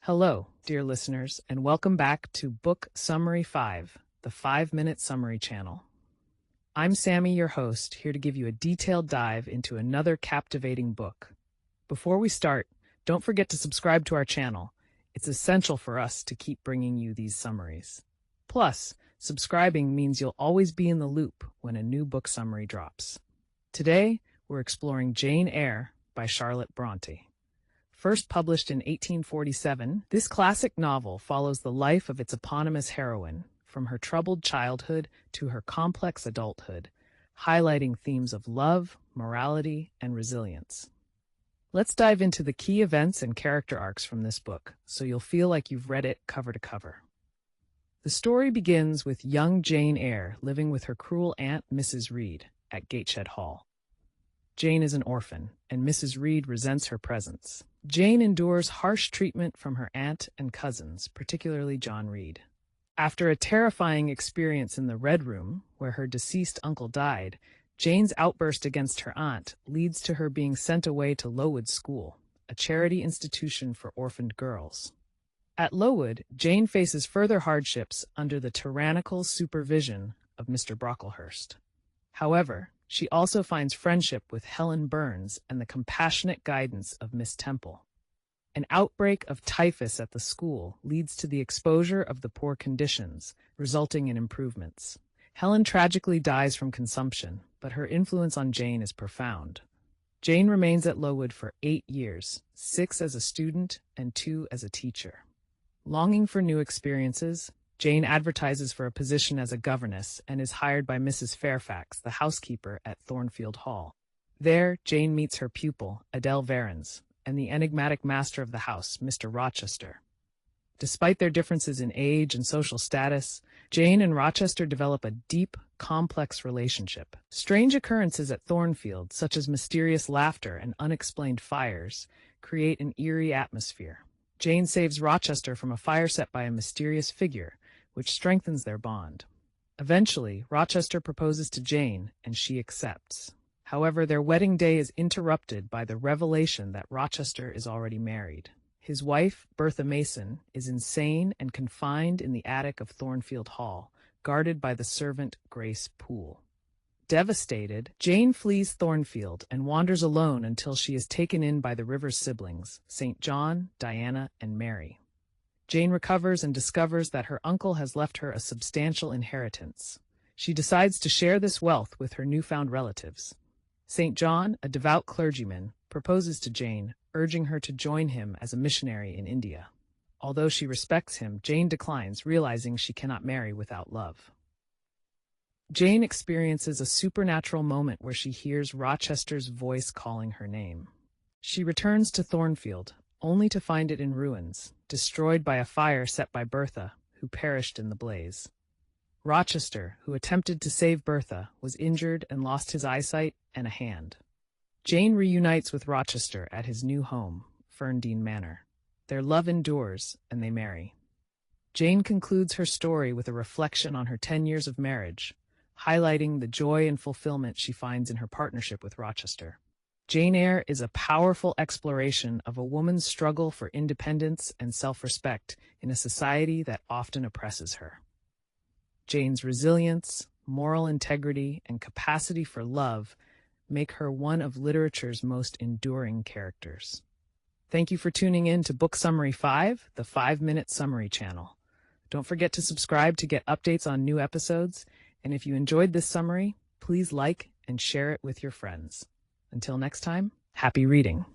Hello, dear listeners, and welcome back to Book Summary 5, the 5-Minute Summary channel. I'm Sammy, your host, here to give you a detailed dive into another captivating book. Before we start, don't forget to subscribe to our channel. It's essential for us to keep bringing you these summaries. Plus, subscribing means you'll always be in the loop when a new book summary drops. Today, we're exploring Jane Eyre by Charlotte Brontë. First published in 1847, this classic novel follows the life of its eponymous heroine, from her troubled childhood to her complex adulthood, highlighting themes of love, morality, and resilience. Let's dive into the key events and character arcs from this book, so you'll feel like you've read it cover to cover. The story begins with young Jane Eyre living with her cruel aunt, Mrs. Reed, at Gateshead Hall. Jane is an orphan, and Mrs. Reed resents her presence. Jane endures harsh treatment from her aunt and cousins, particularly John Reed. After a terrifying experience in the Red Room, where her deceased uncle died, Jane's outburst against her aunt leads to her being sent away to Lowood School, a charity institution for orphaned girls. At Lowood, Jane faces further hardships under the tyrannical supervision of Mr. Brocklehurst. However, she also finds friendship with Helen Burns and the compassionate guidance of Miss Temple. An outbreak of typhus at the school leads to the exposure of the poor conditions, resulting in improvements. Helen tragically dies from consumption, but her influence on Jane is profound. Jane remains at Lowood for 8 years, 6 as a student and 2 as a teacher. Longing for new experiences, Jane advertises for a position as a governess and is hired by Mrs. Fairfax, the housekeeper at Thornfield Hall. There, Jane meets her pupil, Adele Varens, and the enigmatic master of the house, Mr. Rochester. Despite their differences in age and social status, Jane and Rochester develop a deep, complex relationship. Strange occurrences at Thornfield, such as mysterious laughter and unexplained fires, create an eerie atmosphere. Jane saves Rochester from a fire set by a mysterious figure, which strengthens their bond. Eventually, Rochester proposes to Jane, and she accepts. However, their wedding day is interrupted by the revelation that Rochester is already married. His wife, Bertha Mason, is insane and confined in the attic of Thornfield Hall, guarded by the servant Grace Poole. Devastated, Jane flees Thornfield and wanders alone until she is taken in by the river's siblings, St. John, Diana, and Mary. Jane recovers and discovers that her uncle has left her a substantial inheritance. She decides to share this wealth with her newfound relatives. St. John, a devout clergyman, proposes to Jane, urging her to join him as a missionary in India. Although she respects him, Jane declines, realizing she cannot marry without love. Jane experiences a supernatural moment where she hears Rochester's voice calling her name. She returns to Thornfield, only to find it in ruins, destroyed by a fire set by Bertha, who perished in the blaze. Rochester, who attempted to save Bertha, was injured and lost his eyesight and a hand. Jane reunites with Rochester at his new home, Ferndean Manor. Their love endures, and they marry. Jane concludes her story with a reflection on her 10 years of marriage, highlighting the joy and fulfillment she finds in her partnership with Rochester. Jane Eyre is a powerful exploration of a woman's struggle for independence and self-respect in a society that often oppresses her. Jane's resilience, moral integrity, and capacity for love make her one of literature's most enduring characters. Thank you for tuning in to Book Summary 5, the 5-Minute Summary channel. Don't forget to subscribe to get updates on new episodes, and if you enjoyed this summary, please like and share it with your friends. Until next time, happy reading.